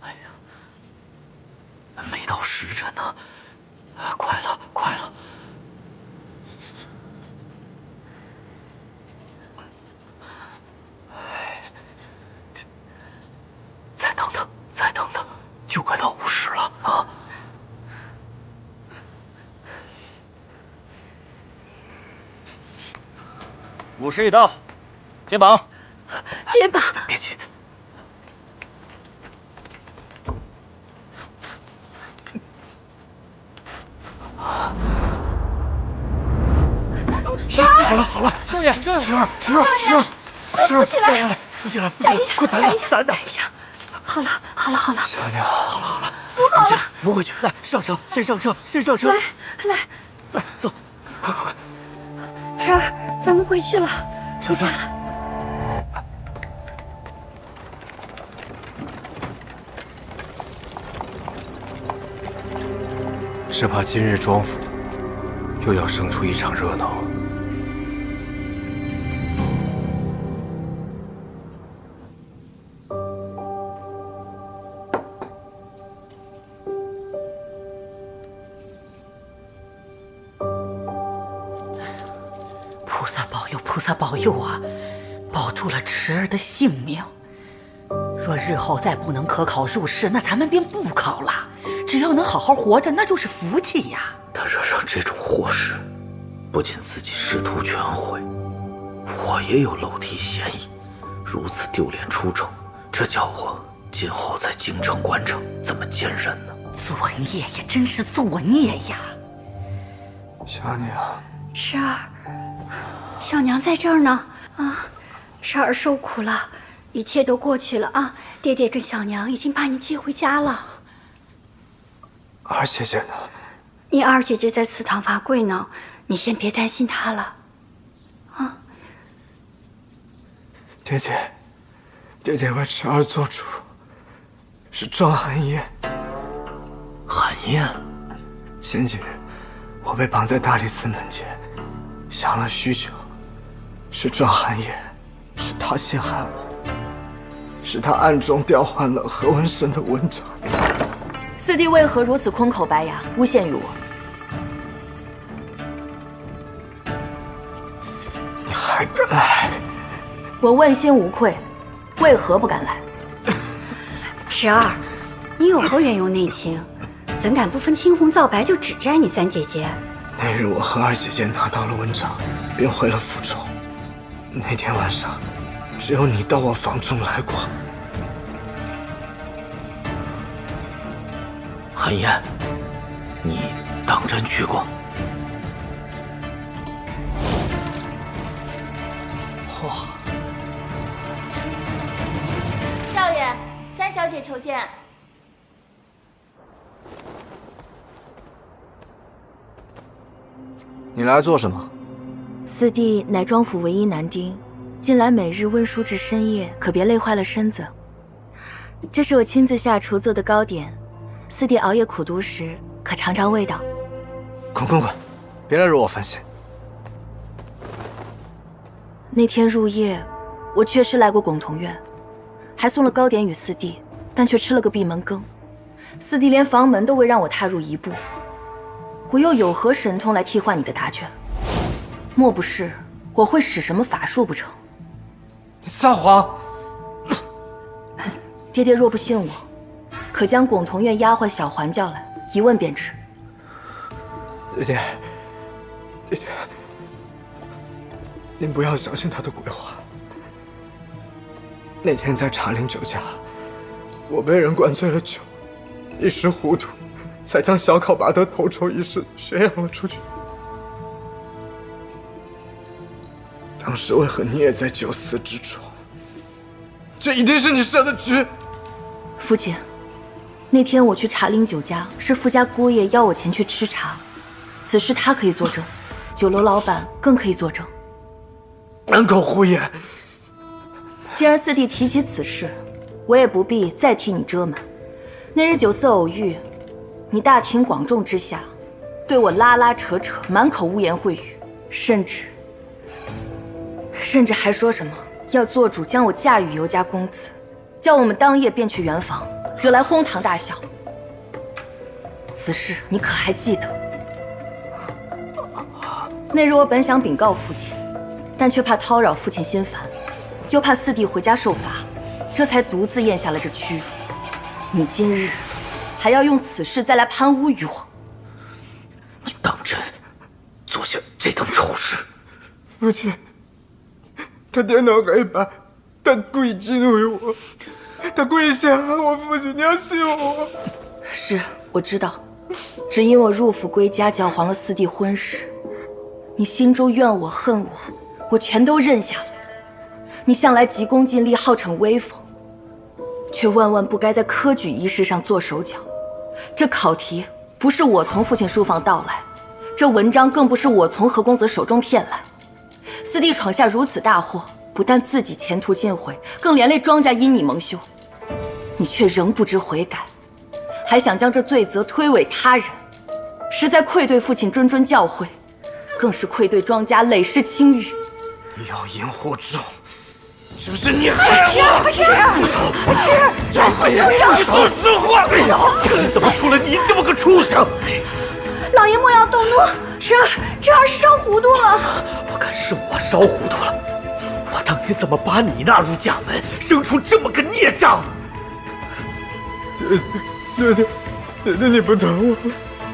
哎呀，没到时辰呢，快了，快了！再等等，再等等，就快到50了啊！50已到，肩膀，肩膀，别急。好了好了，少爷，十二，扶起来，扶起来，快打！等一下，好了，小娘，好了，扶好了，扶回去，来上车，先上车，来，走，快！十儿，咱们回去了，上车。只怕今日庄府又要生出一场热闹。菩萨保佑啊！保住了池儿的性命。若日后再不能可考入仕，那咱们便不考了。只要能好好活着，那就是福气呀。他惹上这种祸事，不仅自己仕途全毁，我也有漏提嫌疑。如此丢脸出城，这叫我今后在京城官场怎么见人呢？作孽呀，真是作孽呀！小娘，十儿，小娘在这儿呢。啊，十儿受苦了，一切都过去了啊。爹爹跟小娘已经把你接回家了。二姐姐呢？你二姐姐在祠堂罚跪呢，你先别担心她了。啊，爹爹为池儿做主，是庄寒烟。寒烟，前几日我被绑在大理寺门前，想了许久，是庄寒烟，是他陷害我，是他暗中调换了何文生的文章。四弟为何如此空口白牙，诬陷于我？你还敢来？我问心无愧，为何不敢来？十儿，你有何冤用内情？怎敢不分青红皂白就指摘你三姐姐？那日我和二姐姐拿到了文章，便回了府中。那天晚上，只有你到我房中来过。寒烟，你当真去过？嚯！少爷，三小姐求见。你来做什么？四弟乃庄府唯一男丁，近来每日温书至深夜，可别累坏了身子。这是我亲自下厨做的糕点，四弟熬夜苦读时可尝尝味道。滚！别来惹我烦心。那天入夜，我确实来过巩同院，还送了糕点与四弟，但却吃了个闭门羹。四弟连房门都未让我踏入一步，我又有何神通来替换你的答卷？莫不是我会使什么法术不成？你撒谎！爹爹若不信我，可将巩同院丫鬟小环叫来，一问便知。爹爹，您不要相信他的鬼话。那天在茶陵酒家，我被人灌醉了酒，一时糊涂，才将小考拔得头筹一事宣扬了出去。当时为何你也在酒肆之中？这一定是你设的局。父亲，那天我去茶陵酒家，是傅家姑爷邀我前去吃茶，此事他可以作证，酒楼老板更可以作证。满口胡言！既然四弟提起此事，我也不必再替你遮瞒。那日酒肆偶遇，你大庭广众之下，对我拉拉扯扯，满口污言秽语，甚至还说什么要做主将我嫁与尤家公子，叫我们当夜便去圆房，惹来哄堂大笑。此事你可还记得？那日我本想禀告父亲，但却怕叨扰父亲心烦，又怕四弟回家受罚，这才独自咽下了这屈辱。你今日还要用此事再来攀污于我？你当真做下这等丑事？父亲，他颠倒黑白，他跪敬为我，他跪下喊我父亲，你要信我。是，我知道，只因我入府归家，搅黄了四弟婚事，你心中怨我恨我，我全都认下了。你向来急功近利，好逞威风，却万万不该在科举一事上做手脚。这考题不是我从父亲书房盗来，这文章更不是我从何公子手中骗来。四弟闯下如此大祸，不但自己前途尽毁，更连累庄家因你蒙羞。你却仍不知悔改，还想将这罪责推诿他人，实在愧对父亲谆谆教诲，更是愧对庄家累世清誉。妖淫惑众，就是你害我！住手！说实话！家里怎么出了你这么个畜生？老爷莫要动怒，侄儿是烧糊涂了。我看是我烧糊涂了。我当年怎么把你纳入家门，生出这么个孽障？爹爹，你不疼我，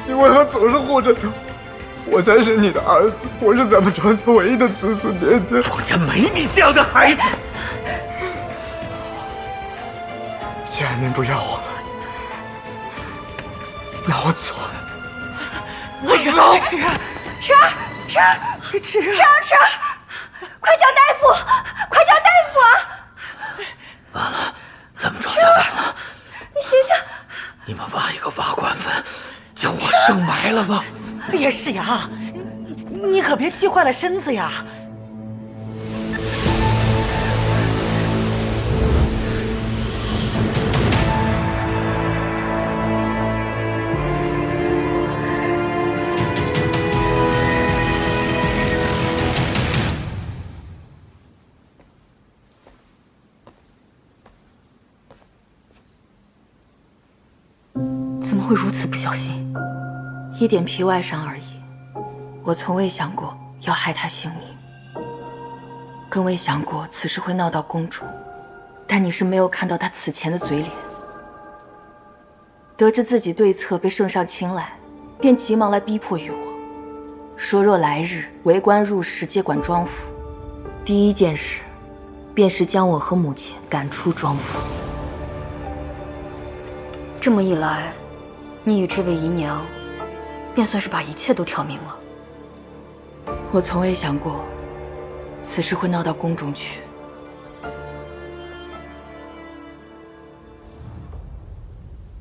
你为何总是护着他？我才是你的儿子，我是咱们庄家唯一的子孙。爹爹，庄家没你这样的孩子。既然您不要我了，那我走。我走。侄儿，快叫大夫，快叫大夫啊！完了，咱们庄家完了。你醒醒！你们挖一个挖棺坟，将我生埋了吧。叶世阳，你可别气坏了身子呀！怎么会如此不小心？一点皮外伤而已，我从未想过要害他性命，更未想过此事会闹到宫中。但你是没有看到他此前的嘴脸。得知自己对策被圣上青睐，便急忙来逼迫于我，说若来日为官入仕接管庄府，第一件事便是将我和母亲赶出庄府。这么一来，你与这位姨娘便算是把一切都挑明了。我从未想过此事会闹到宫中去，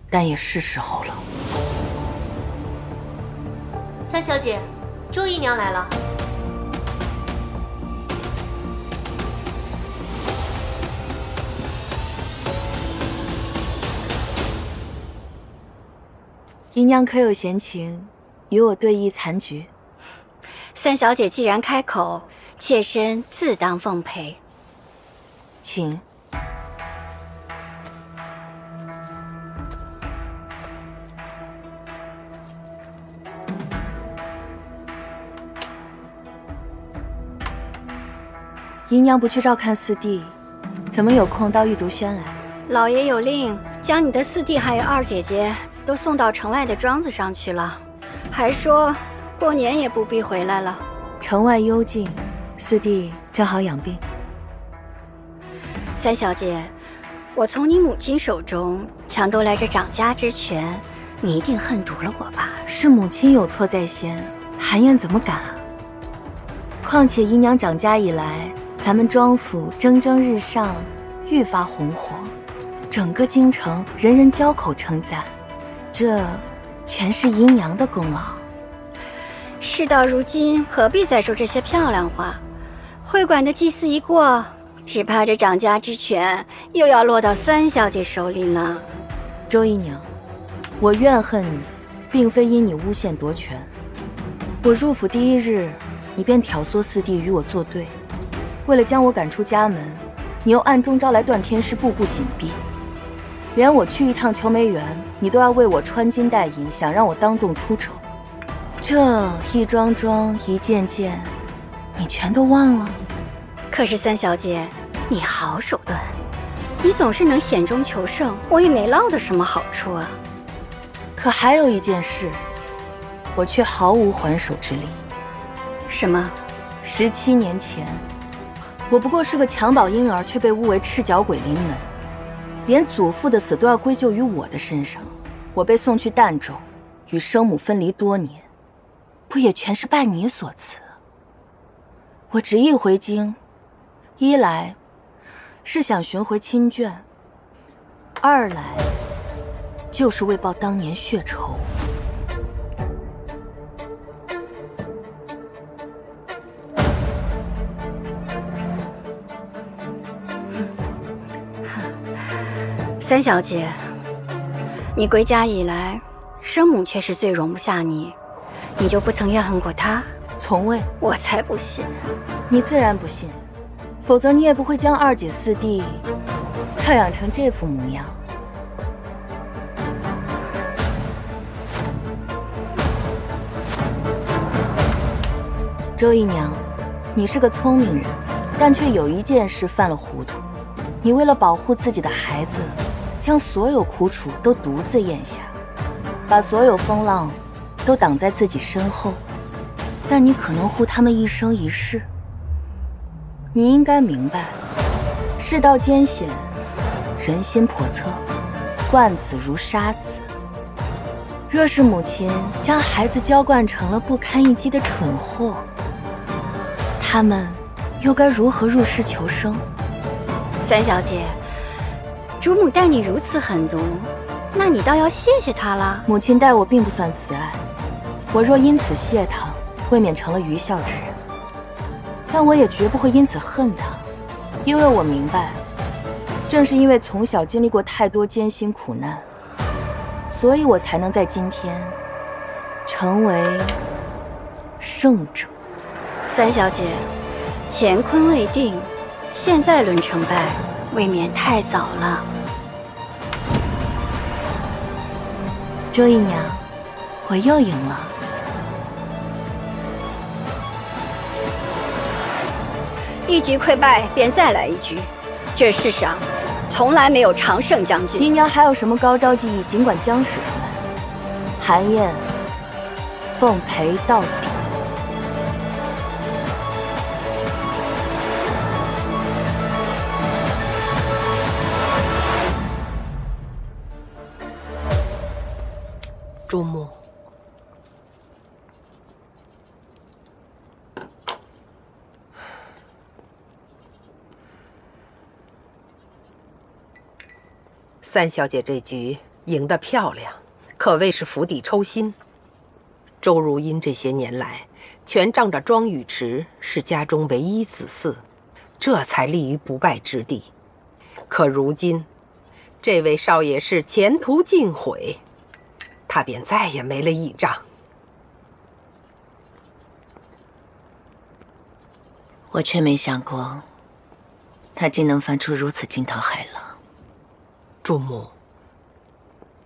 但也是时候了。三小姐，周姨娘来了。姨娘可有闲情，与我对弈残局？三小姐既然开口，妾身自当奉陪。请。姨娘不去照看四弟，怎么有空到玉竹轩来？老爷有令，将你的四弟还有二姐姐都送到城外的庄子上去了，还说过年也不必回来了。城外幽静，四弟正好养病。三小姐，我从你母亲手中抢夺来这掌家之权，你一定恨毒了我吧？是母亲有错在先，韩燕怎么敢啊？况且姨娘掌家以来，咱们庄府蒸蒸日上，愈发红火，整个京城人人交口称赞，这全是姨娘的功劳。事到如今，何必再说这些漂亮话？会馆的祭祀一过，只怕这掌家之权又要落到三小姐手里了。周姨娘，我怨恨你，并非因你诬陷夺权。我入府第一日，你便挑唆四弟与我作对，为了将我赶出家门，你又暗中招来段天师，步步紧逼。连我去一趟裘梅园，你都要为我穿金戴银，想让我当众出丑。这一桩桩一件件，你全都忘了？可是三小姐，你好手段，你总是能险中求胜，我也没捞到什么好处啊。可还有一件事，我却毫无还手之力。什么？17年前，我不过是个襁褓婴儿，却被误为赤脚鬼临门，连祖父的死都要归咎于我的身上。我被送去儋州，与生母分离多年，不也全是拜你所赐？我执意回京，一来是想寻回亲眷，二来就是为报当年血仇。三小姐，你归家以来，生母却是最容不下你，你就不曾怨恨过她？从未。我才不信。你自然不信，否则你也不会将二姐四弟教养成这副模样。周姨娘，你是个聪明人，但却有一件事犯了糊涂。你为了保护自己的孩子，将所有苦楚都独自咽下，把所有风浪都挡在自己身后，但你可能护他们一生一世。你应该明白，世道艰险，人心叵测，惯子如杀子。若是母亲将孩子娇惯成了不堪一击的蠢货，他们又该如何入世求生？三小姐，主母待你如此狠毒，那你倒要谢谢她了。母亲待我并不算慈爱，我若因此谢她，未免成了愚孝之人。但我也绝不会因此恨她，因为我明白，正是因为从小经历过太多艰辛苦难，所以我才能在今天成为胜者。三小姐，乾坤未定，现在论成败，未免太早了。周姨娘，我又赢了。一局溃败，便再来一局。这世上从来没有常胜将军。姨娘还有什么高招技艺，尽管将使出来。韩燕，奉陪到底。主母，三小姐这局赢得漂亮，可谓是釜底抽薪。周如茵这些年来全仗着庄宇池是家中唯一子嗣，这才立于不败之地。可如今，这位少爷是前途尽毁，他便再也没了倚仗。我却没想过，他竟能翻出如此惊涛骇浪。主母，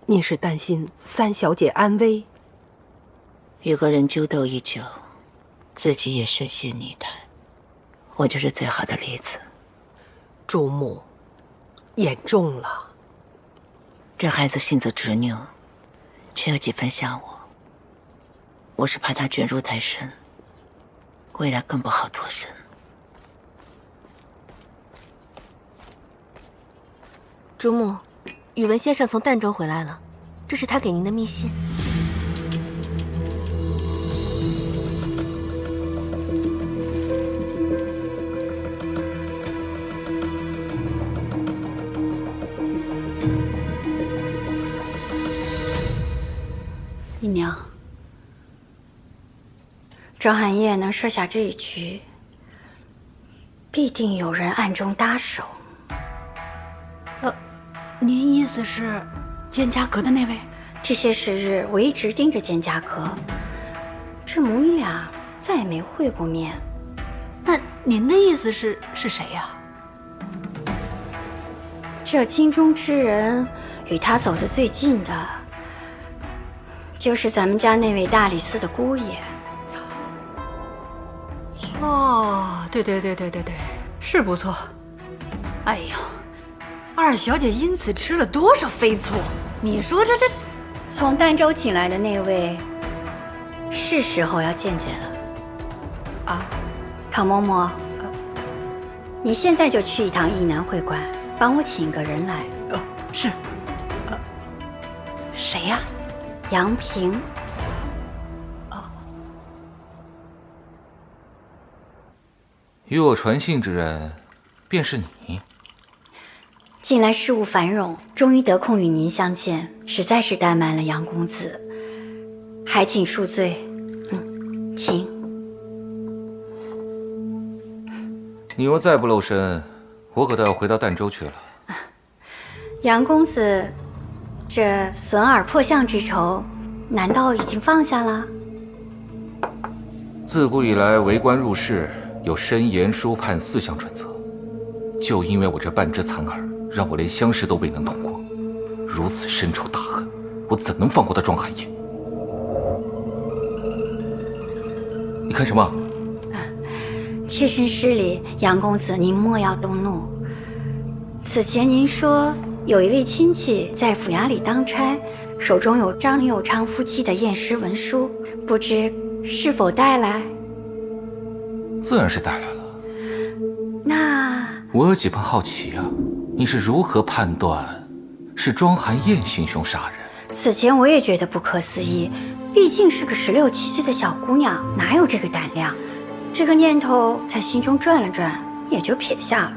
您是担心三小姐安危？与个人纠斗已久，自己也深陷泥潭，我就是最好的例子。主母，言重了。这孩子性子执拗，却有几分像我。我是怕他卷入太深，未来更不好脱身。主母，宇文先生从儋州回来了，这是他给您的密信。姨娘，张寒夜能设下这一局，必定有人暗中搭手。您意思是蒹葭阁的那位？这些时日，我一直盯着蒹葭阁，这母女俩再也没会过面。那您的意思是谁呀？这京中之人，与他走得最近的，就是咱们家那位大理寺的姑爷。哦，对，是不错。哎呀，二小姐因此吃了多少飞醋？你说这……从儋州请来的那位，是时候要见见了。啊，唐嬷嬷，你现在就去一趟义南会馆，帮我请个人来。是。谁呀？杨平。与我传信之人，便是你。近来事务繁冗，终于得空与您相见，实在是怠慢了杨公子，还请恕罪。请。你若再不露身，我可都要回到儋州去了。杨公子，这损耳破相之仇，难道已经放下了？自古以来，为官入仕有申言、书判4项准则，就因为我这半只残耳，让我连乡试都未能通过，如此深仇大恨，我怎能放过他庄寒夜？你看什么？妾身失礼，杨公子您莫要动怒。此前您说有一位亲戚在府衙里当差，手中有张林有昌夫妻的验尸文书，不知是否带来？自然是带来了。那我有几分好奇啊，你是如何判断是庄寒燕行凶杀人？此前我也觉得不可思议，毕竟是个16、17岁的小姑娘，哪有这个胆量？这个念头在心中转了转，也就撇下了。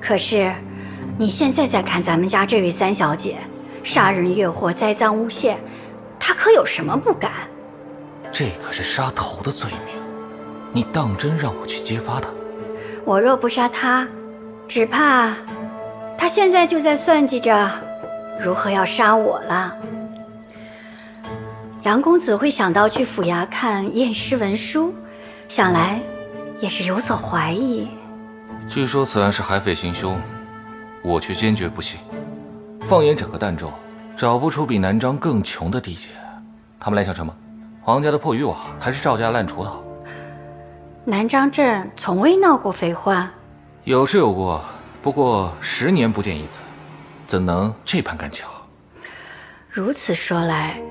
可是，你现在再看咱们家这位3小姐，杀人越货、栽赃诬陷，她可有什么不敢？这可是杀头的罪名，你当真让我去揭发她？我若不杀她，只怕她现在就在算计着如何要杀我了。杨公子会想到去府衙看验尸文书，想来也是有所怀疑。据说此案是海匪行凶，我却坚决不信。放眼整个儋州，找不出比南章更穷的地界。他们来想什么？皇家的破渔网，还是赵家烂锄头？南章镇从未闹过匪患。有是有过，不过10年不见一次，怎能这般赶巧？如此说来，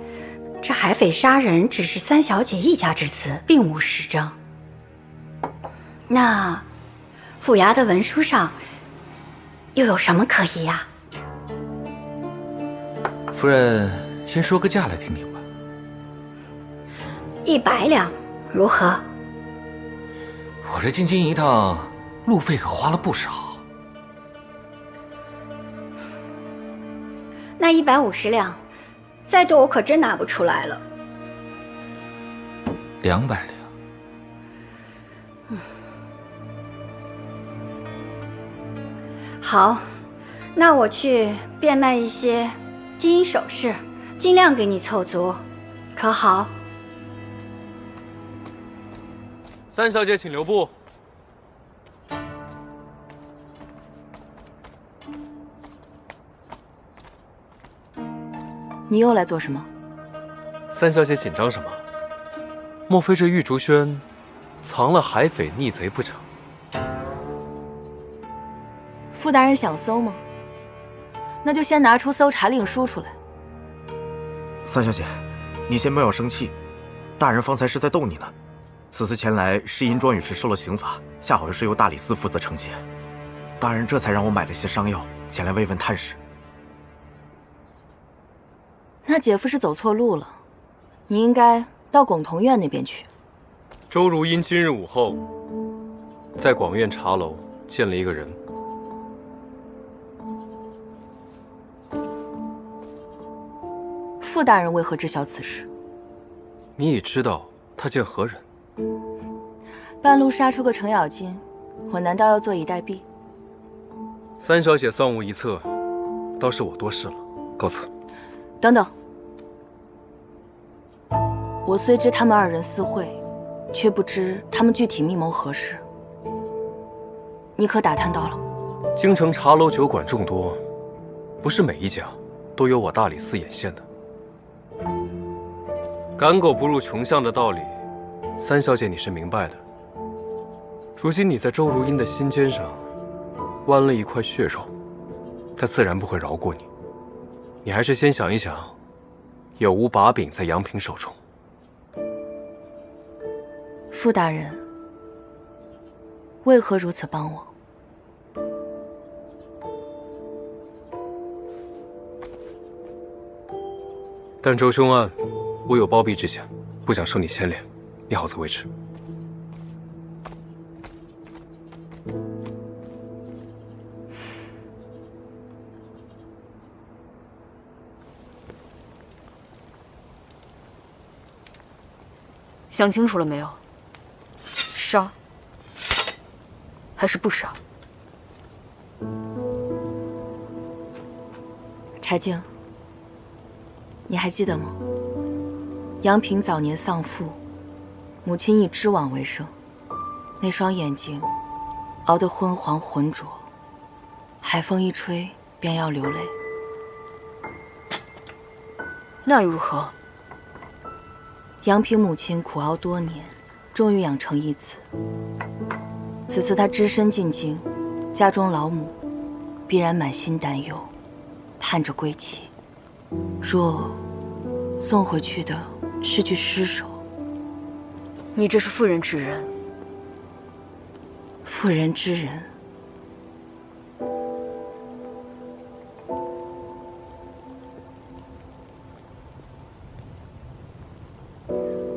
这海匪杀人只是3小姐一家之词，并无实证。那府衙的文书上又有什么可疑呀？夫人，先说个价来听听吧。100两，如何？我这进京一趟，路费可花了不少。那150两，再多我可真拿不出来了。200两。好，那我去变卖一些金银首饰，尽量给你凑足，可好？3小姐，请留步。你又来做什么？3小姐紧张什么？莫非这玉竹轩藏了海匪逆贼不成？傅大人想搜吗？那就先拿出搜查令书出来。3小姐，你先不要生气，大人方才是在逗你呢。此次前来是因庄宇池受了刑罚，恰好是由大理寺负责惩戒，大人这才让我买了些伤药前来慰问探视。那姐夫是走错路了，你应该到广同院那边去。周如因今日午后在广院茶楼见了一个人。傅大人为何知晓此事？你已知道他见何人？半路杀出个程咬金，我难道要坐以待毙？3小姐算无一策，倒是我多事了，告辞。等等，我虽知他们2人私会，却不知他们具体密谋何事。你可打探到了？京城茶楼酒馆众多，不是每一家都有我大理寺眼线的。赶狗不入穷巷的道理，三小姐你是明白的。如今你在周如茵的心尖上剜了一块血肉，她自然不会饶过你。你还是先想一想，有无把柄在杨平手中。傅大人，为何如此帮我？儋州凶案，我有包庇之嫌，不想受你牵连，你好自为之。想清楚了没有？杀还是不杀？柴静，你还记得吗？杨平早年丧父，母亲以织网为生，那双眼睛熬得昏黄浑浊，海风一吹便要流泪。那又如何？杨平母亲苦熬多年，终于养成一子。此次她只身进京，家中老母必然满心担忧，盼着归期。若送回去的是具尸首，你这是妇人之仁。妇人之仁。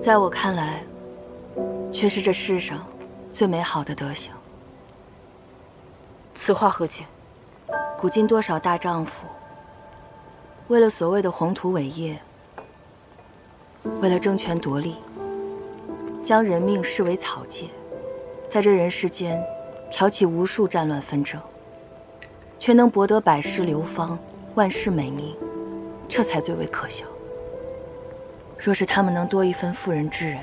在我看来，却是这世上最美好的德行。此话何解？古今多少大丈夫，为了所谓的宏图伟业，为了争权夺利，将人命视为草芥，在这人世间挑起无数战乱纷争，却能博得百世流芳、万世美名，这才最为可笑。若是他们能多一分妇人之仁，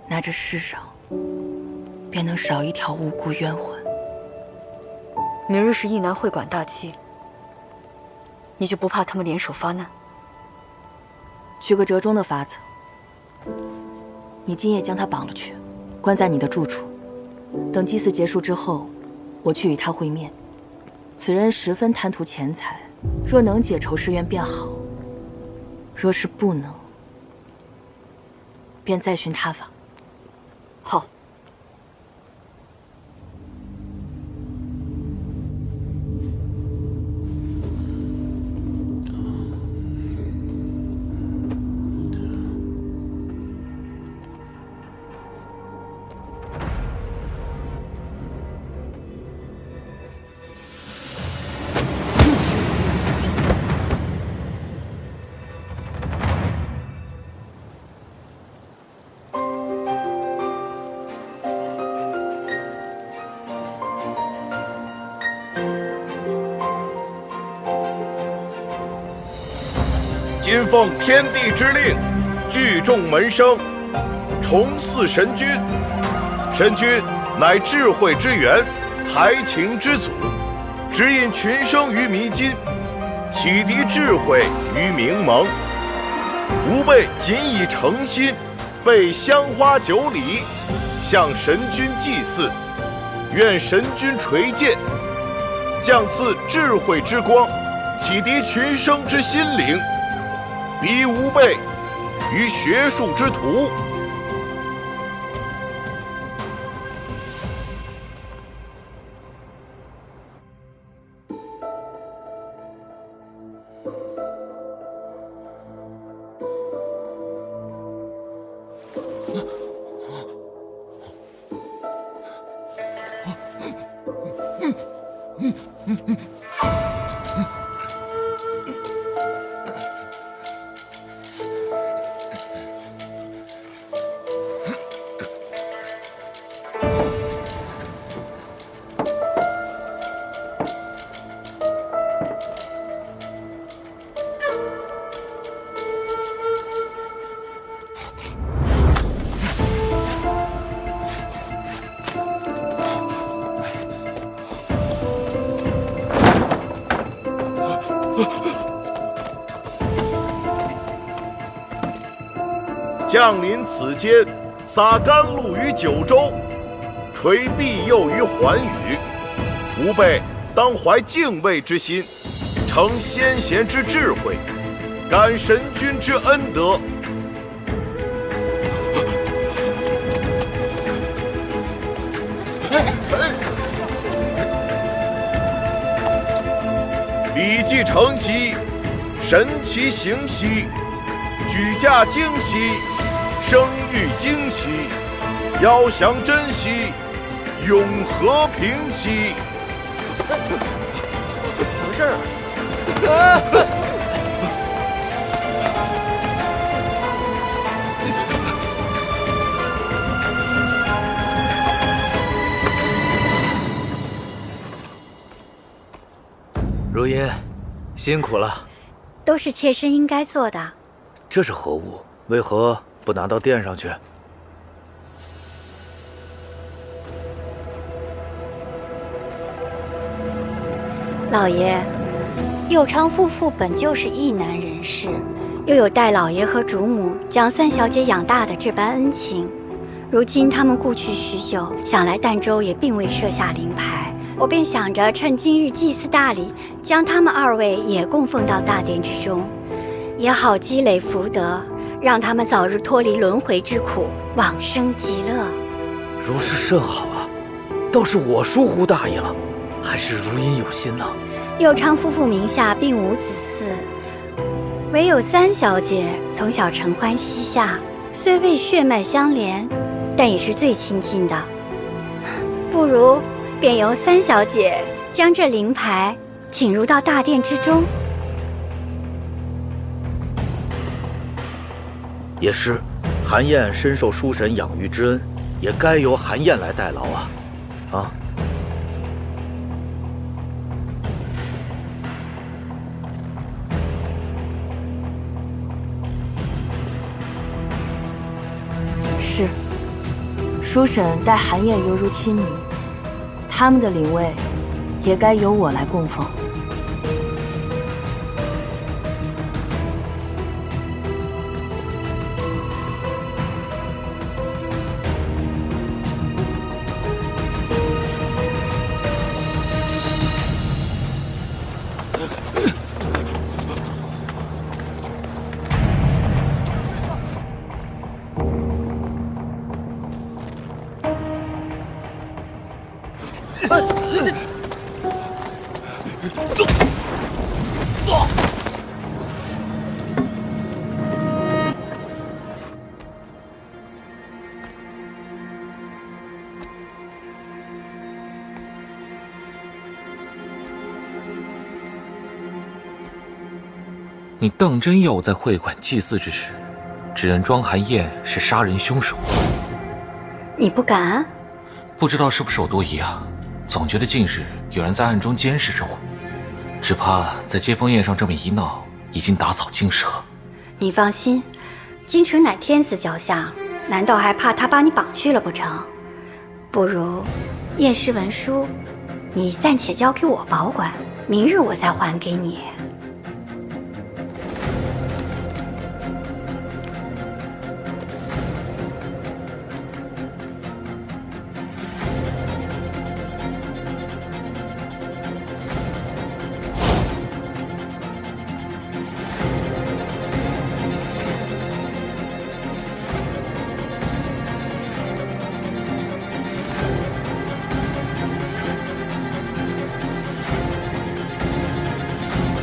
那这世上便能少一条无辜冤魂。明日是义南会馆大祭，你就不怕他们联手发难？取个折中的法子，你今夜将他绑了去，关在你的住处。等祭祀结束之后，我去与他会面。此人十分贪图钱财，若能解仇释冤便好。若是不能，便再寻他法。好。今奉天地之令，聚众门生，崇祀神君。神君乃智慧之源，才情之祖，指引群生于迷津，启迪智慧于明蒙。吾辈谨以诚心，备香花酒礼，向神君祭祀。愿神君垂见，降赐智慧之光，启迪群生之心灵。逼吾辈于学术之途。降临此间，洒甘露于九州，垂碧佑于寰宇。吾辈当怀敬畏之心，承先贤之智慧，感神君之恩德。礼记承袭，神奇行兮，举驾惊兮，声誉惊兮，遥详珍惜，永和平兮。怎么回事啊？如音，辛苦了。都是妾身应该做的。这是何物？为何不拿到殿上去？老爷，佑昌夫妇本就是义男人士，又有代老爷和主母将三小姐养大的这般恩情，如今他们故去许久，想来儋州也并未设下灵牌。我便想着趁今日祭祀大礼，将他们二位也供奉到大殿之中，也好积累福德，让他们早日脱离轮回之苦，往生极乐。如是甚好啊，倒是我疏忽大意了，还是如音有心呢。佑昌夫妇名下并无子嗣，唯有三小姐从小承欢膝下，虽未血脉相连，但也是最亲近的。不如便由三小姐将这灵牌请入到大殿之中。也是，韩燕深受书神养育之恩，也该由韩燕来代劳啊！啊！是，书婶待韩燕犹如亲女。他们的灵位，也该由我来供奉。你当真要我在会馆祭祀之时，指认庄寒燕是杀人凶手？你不敢？不知道是不是我多疑啊，总觉得近日有人在暗中监视着我，只怕在接风宴上这么一闹，已经打草惊蛇。你放心，京城乃天子脚下，难道还怕他把你绑去了不成？不如验尸文书，你暂且交给我保管，明日我再还给你。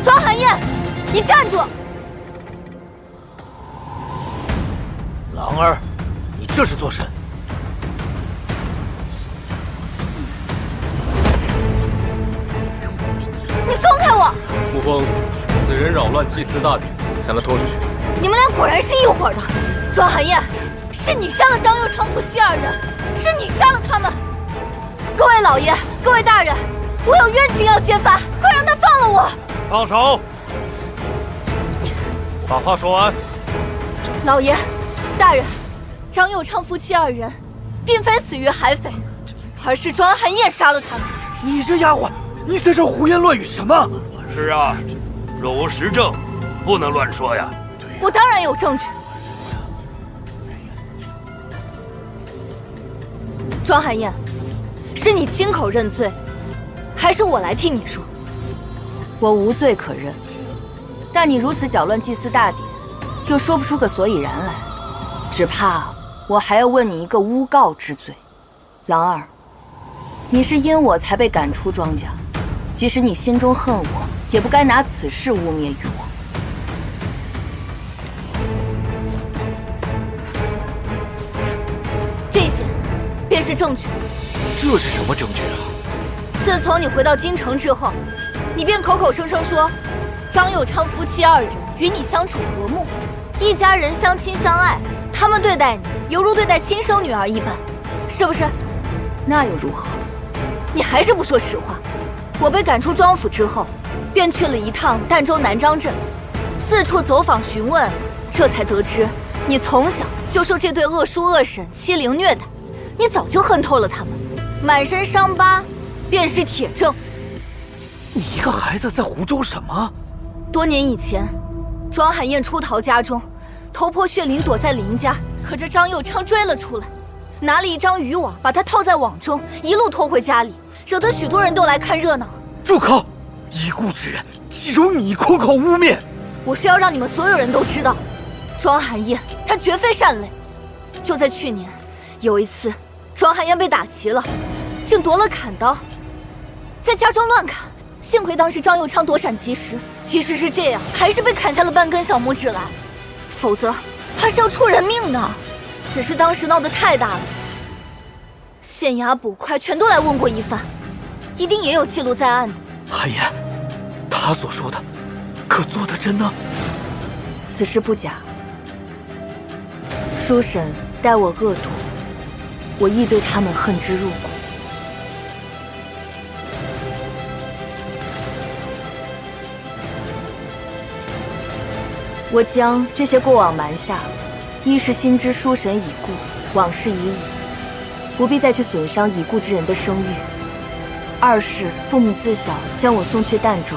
庄寒燕，你站住！狼儿，你这是做甚？你松开我！沐风，此人扰乱祭祀大典，将他拖出去。你们俩果然是一伙的。庄寒燕，是你杀了张佑昌夫妻二人，是你杀了他们。各位老爷，各位大人，我有冤情要揭发，快让他放了我！放手！把话说完。老爷，大人，张佑昌夫妻二人，并非死于海匪，而是庄寒燕杀了他们。你这丫鬟，你在这胡言乱语什么？是啊，若无实证，不能乱说呀。我当然有证据。庄寒燕，是你亲口认罪，还是我来替你说？我无罪可认，但你如此搅乱祭祀大典，又说不出个所以然来，只怕我还要问你一个诬告之罪。郎儿，你是因我才被赶出庄家，即使你心中恨我，也不该拿此事污蔑于我。这些便是证据。这是什么证据啊？自从你回到京城之后，你便口口声声说张佑昌夫妻二人与你相处和睦，一家人相亲相爱，他们对待你犹如对待亲生女儿一般，是不是？那又如何？你还是不说实话。我被赶出庄府之后，便去了一趟儋州南章镇，四处走访询问，这才得知你从小就受这对恶叔恶婶欺凌虐待，你早就恨透了他们，满身伤疤便是铁证。你一个孩子在胡诌什么？多年以前，庄寒燕出逃家中，头破血淋躲在林家，可这张佑昌追了出来，拿了一张渔网把他套在网中，一路拖回家里，惹得许多人都来看热闹。住口！已故之人，岂容你空口污蔑？我是要让你们所有人都知道，庄寒燕她绝非善类。就在去年，有一次，庄寒燕被打急了，竟夺了砍刀，在家中乱砍。幸亏当时张佑昌躲闪及时，即使是这样，还是被砍下了半根小拇指来，否则他是要出人命的。此事当时闹得太大了，县衙捕快全都来问过一番，一定也有记录在案的。寒燕，他所说的，可做得真呢？此事不假。叔婶待我恶毒，我亦对他们恨之入骨。我将这些过往瞒下，一是心知叔婶已故，往事已矣，不必再去损伤已故之人的声誉；二是父母自小将我送去儋州，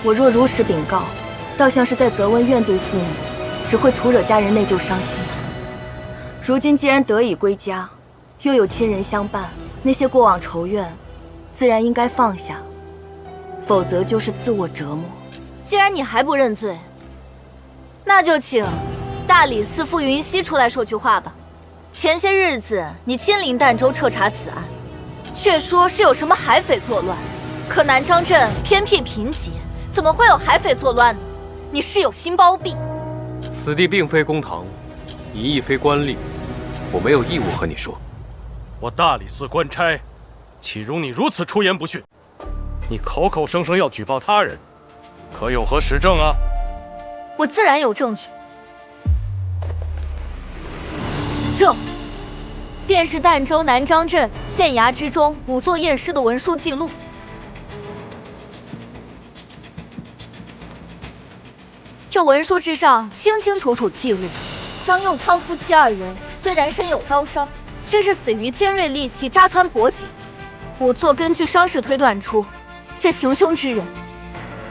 我若如实禀告，倒像是在责问怨对父母，只会徒惹家人内疚伤心。如今既然得以归家，又有亲人相伴，那些过往仇怨，自然应该放下，否则就是自我折磨。既然你还不认罪，那就请大理寺傅云溪出来说句话吧。前些日子你亲临儋州彻查此案，却说是有什么海匪作乱，可南章镇偏僻贫瘠，怎么会有海匪作乱呢？你是有心包庇。此地并非公堂，你亦非官吏，我没有义务和你说。我大理寺官差，岂容你如此出言不逊？你口口声声要举报他人，可有何实证啊？我自然有证据，这便是儋州南章镇县衙之中仵作验尸的文书记录。这文书之上清清楚楚记录，张佑昌夫妻二人虽然身有刀伤，却是死于尖锐利器扎穿脖颈。仵作根据伤势推断出，这行凶之人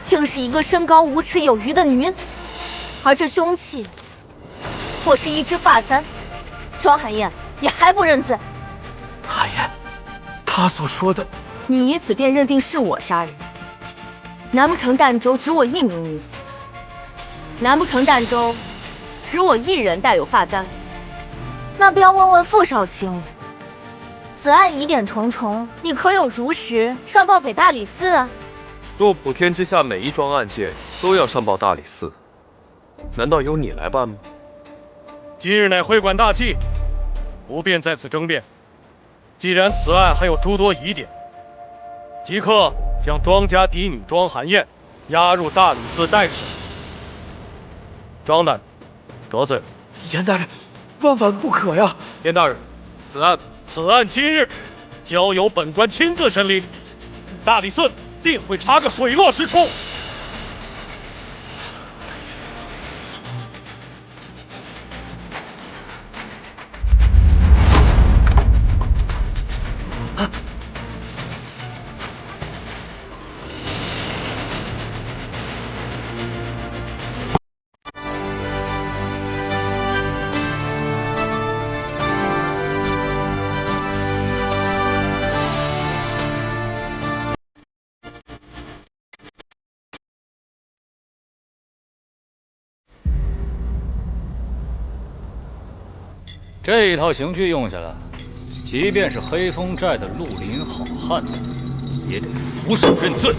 竟是一个身高5尺有余的女子。而这凶器，或是一只发簪。庄寒燕，你还不认罪？寒燕，他所说的，你以此便认定是我杀人？难不成儋州只我一名女子？难不成儋州只我一人带有发簪？那便要问问傅少卿了。此案疑点重重，你可有如实上报给大理寺啊？若普天之下每一桩案件都要上报大理寺，难道由你来办吗？今日乃会馆大忌，不便在此争辩。既然此案还有诸多疑点，即刻将庄家嫡女庄寒燕押入大理寺待审。庄大人得罪了。严大人，万万不可呀！严大人，此案今日交由本官亲自审理，大理寺定会查个水落石出。这一套刑具用下来，即便是黑风寨的绿林好汉，也得俯首认罪。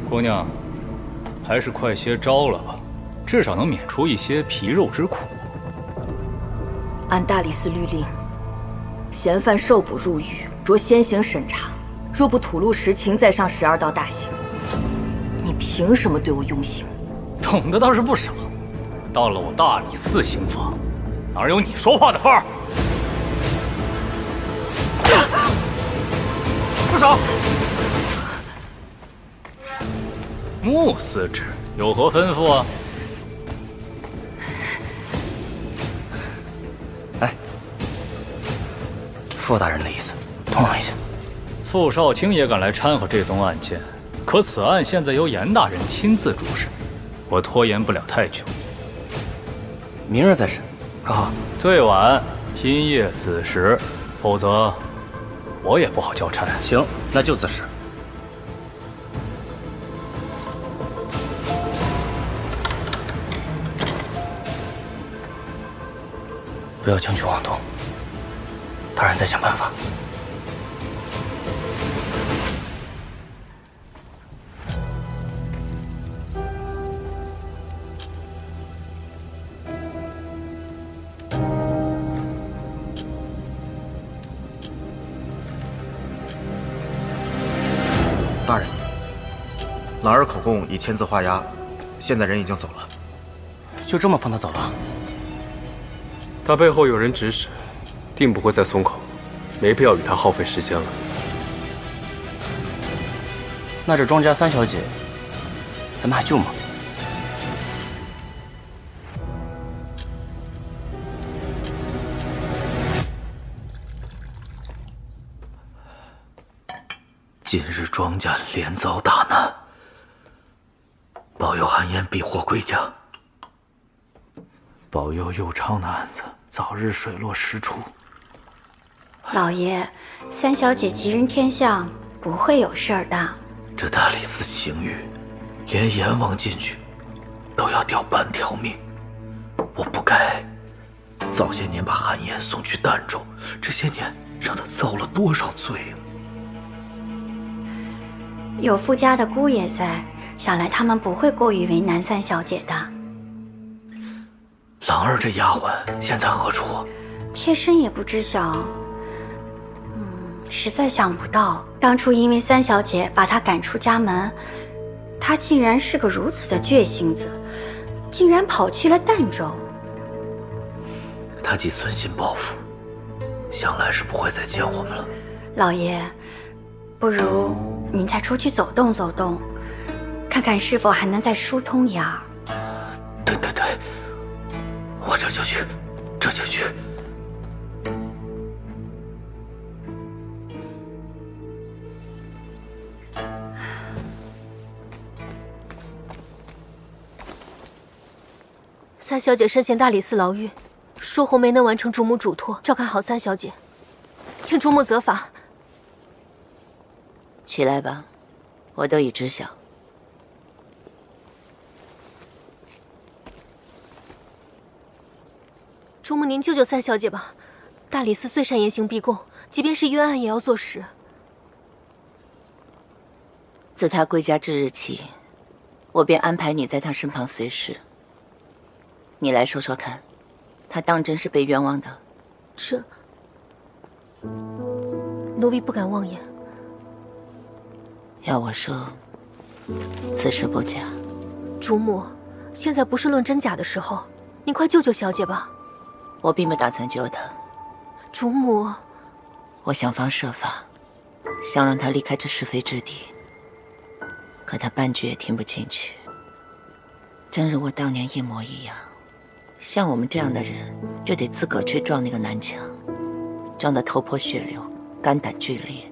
姑娘，还是快些招了吧，至少能免除一些皮肉之苦。按大理寺律令，嫌犯受捕入狱，着先行审查，若不吐露实情，再上12道大刑。你凭什么对我用刑？懂得倒是不少。到了我大理寺刑房，哪有你说话的份儿？住手！穆司职有何吩咐啊？傅大人的意思，通融一下。傅少卿也敢来掺和这宗案件，可此案现在由严大人亲自主审，我拖延不了太久。明日再审，可好？最晚今夜子时，否则我也不好交差。行，那就此时。不要轻举妄动，大人再想办法。大人，朗儿口供已签字画押，现在人已经走了。就这么放他走了？他背后有人指使，定不会再松口，没必要与他耗费时间了。那这庄家3小姐，咱们还救吗？今日庄家连遭大难，保佑韩嫣避祸归家，保佑右昌的案子早日水落石出。老爷，3小姐吉人天相，不会有事儿的。这大理寺刑狱，连阎王进去都要掉半条命，我不该早些年把韩嫣送去儋州，这些年让她遭了多少罪啊！有傅家的姑爷在，想来他们不会过于为难3小姐的。朗儿这丫鬟现在何处？妾身也不知晓。实在想不到，当初因为3小姐把她赶出家门，她竟然是个如此的倔性子，竟然跑去了儋州。她既存心报复，想来是不会再见我们了。老爷，不如您再出去走动走动，看看是否还能再疏通一二。对，我这就去。3小姐身陷大理寺牢狱，疏红没能完成主母嘱托，照看好3小姐，请主母责罚。起来吧，我都已知晓。主母，您救救3小姐吧！大理寺最善严刑逼供，即便是冤案也要坐实。自她归家之日起，我便安排你在她身旁随侍。你来说说看，她当真是被冤枉的？这，奴婢不敢妄言。要我说，此事不假。主母，现在不是论真假的时候，您快救救小姐吧。我并不打算救她。主母，我想方设法，想让她离开这是非之地，可她半句也听不进去。正如我当年一模一样。像我们这样的人，就得自个儿去撞那个南墙，撞得头破血流，肝胆俱裂，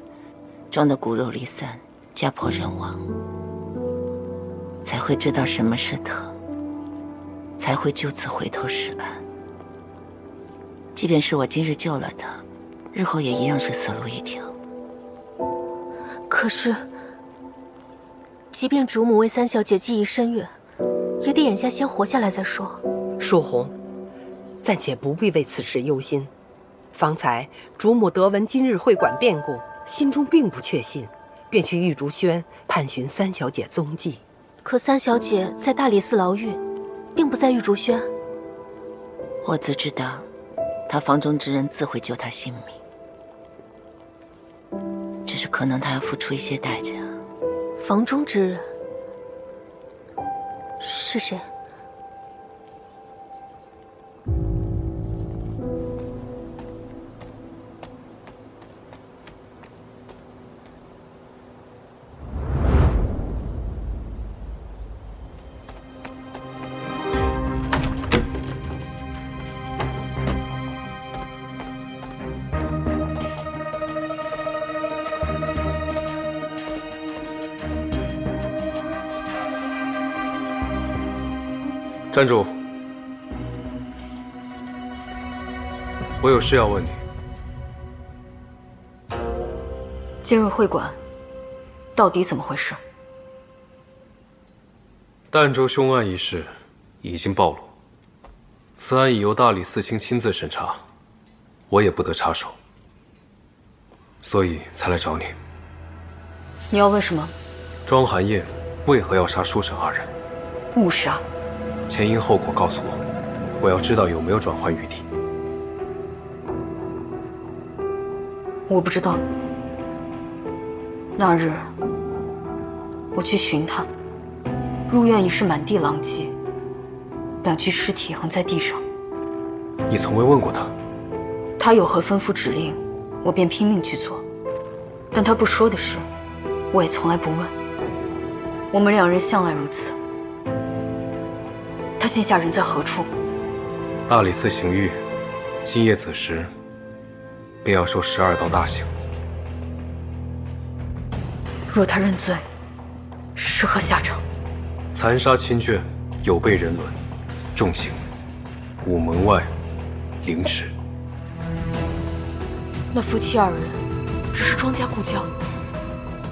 撞得骨肉离散，家破人亡，才会知道什么是疼，才会就此回头是岸。即便是我今日救了他，日后也一样是死路一条。可是，即便主母为3小姐记忆深远，也得眼下先活下来再说。淑红，暂且不必为此事忧心。方才主母得闻今日会馆变故，心中并不确信，便去玉竹轩探寻三小姐踪迹。可三小姐在大理寺牢狱，并不在玉竹轩。我自知道，她房中之人自会救她性命，只是可能她要付出一些代价。房中之人是谁？站住！我有事要问你。今日会馆到底怎么回事？儋州凶案一事已经暴露，此案已由大理寺卿亲自审查，我也不得插手，所以才来找你。你要问什么？庄寒夜为何要杀书生二人？误杀。前因后果告诉我，我要知道有没有转圜余地。我不知道。那日我去寻他，入院已是满地狼藉，2具尸体横在地上。你从未问过他？他有何吩咐指令，我便拼命去做。但他不说的事，我也从来不问。我们2人向来如此。他现下人在何处？大理寺刑狱，今夜子时便要受12道大刑。若他认罪，是何下场？残杀亲眷，有悖人伦，重刑，5门外凌迟。那夫妻2人只是庄家故交，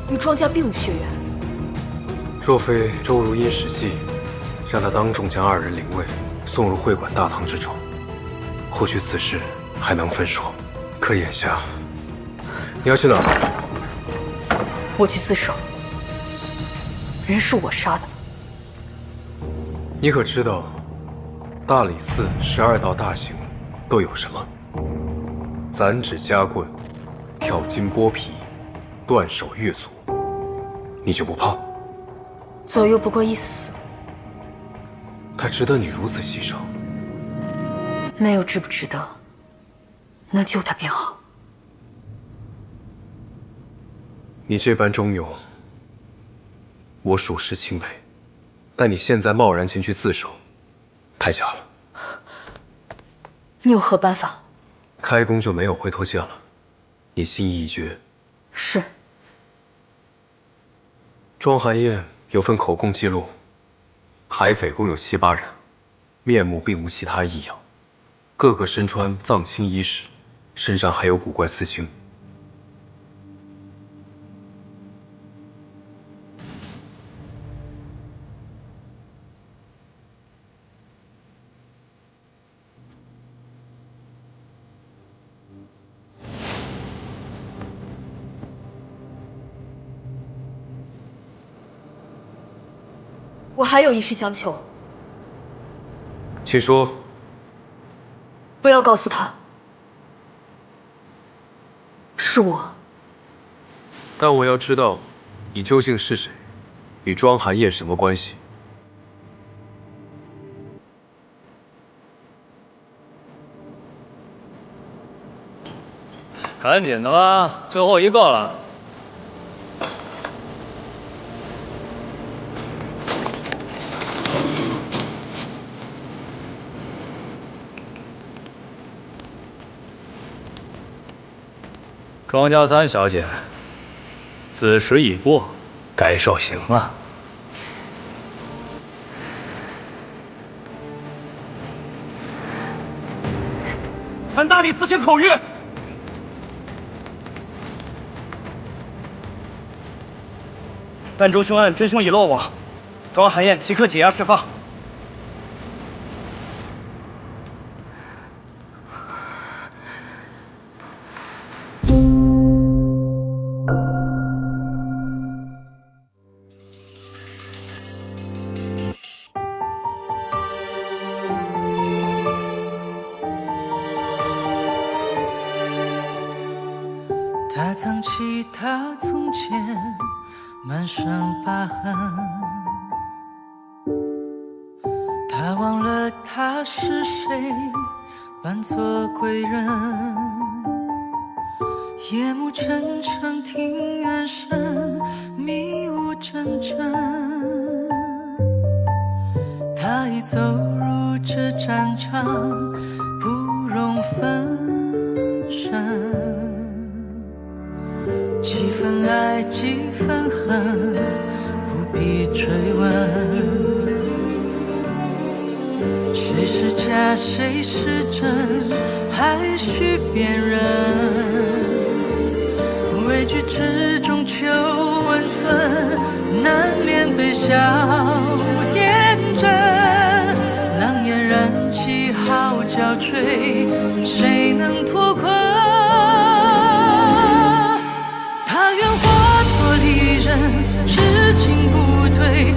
与庄家并无血缘。若非周如因使计，让他当众将2人领位送入会馆大堂之中，或许此事还能分说。可眼下，你要去哪儿？我去自首。人是我杀的。你可知道，大理寺12道大刑都有什么？斩指夹棍、挑筋剥皮、断手越足，你就不怕？左右不过一死。他值得你如此牺牲？没有值不值得，能救他便好。你这般忠勇，我属实钦佩，但你现在贸然前去自首，太假了。你有何办法？开弓就没有回头箭了。你心意已决？是。庄寒夜有份口供记录，海匪共有7、8人，面目并无其他异样，个个身穿藏青衣饰，身上还有古怪刺青。我还有一事相求，请说。不要告诉他，是我。但我要知道，你究竟是谁，与庄寒夜什么关系？赶紧的吧，最后一个了。庄家3小姐，子时已过，该受刑了。传大理寺卿口谕，儋州凶案真凶已落网，庄寒燕即刻解押释放。起他从前满身疤痕，他忘了他是谁，扮作贵人。夜幕沉沉，庭院深，迷雾阵阵。他已走入这战场，不容分身。几分爱，几分恨，不必追问。谁是假，谁是真，还需辨认。畏惧之中求温存，难免被笑天真。狼烟燃起，号角吹，谁能脱困？他愿化作利刃，至今不退。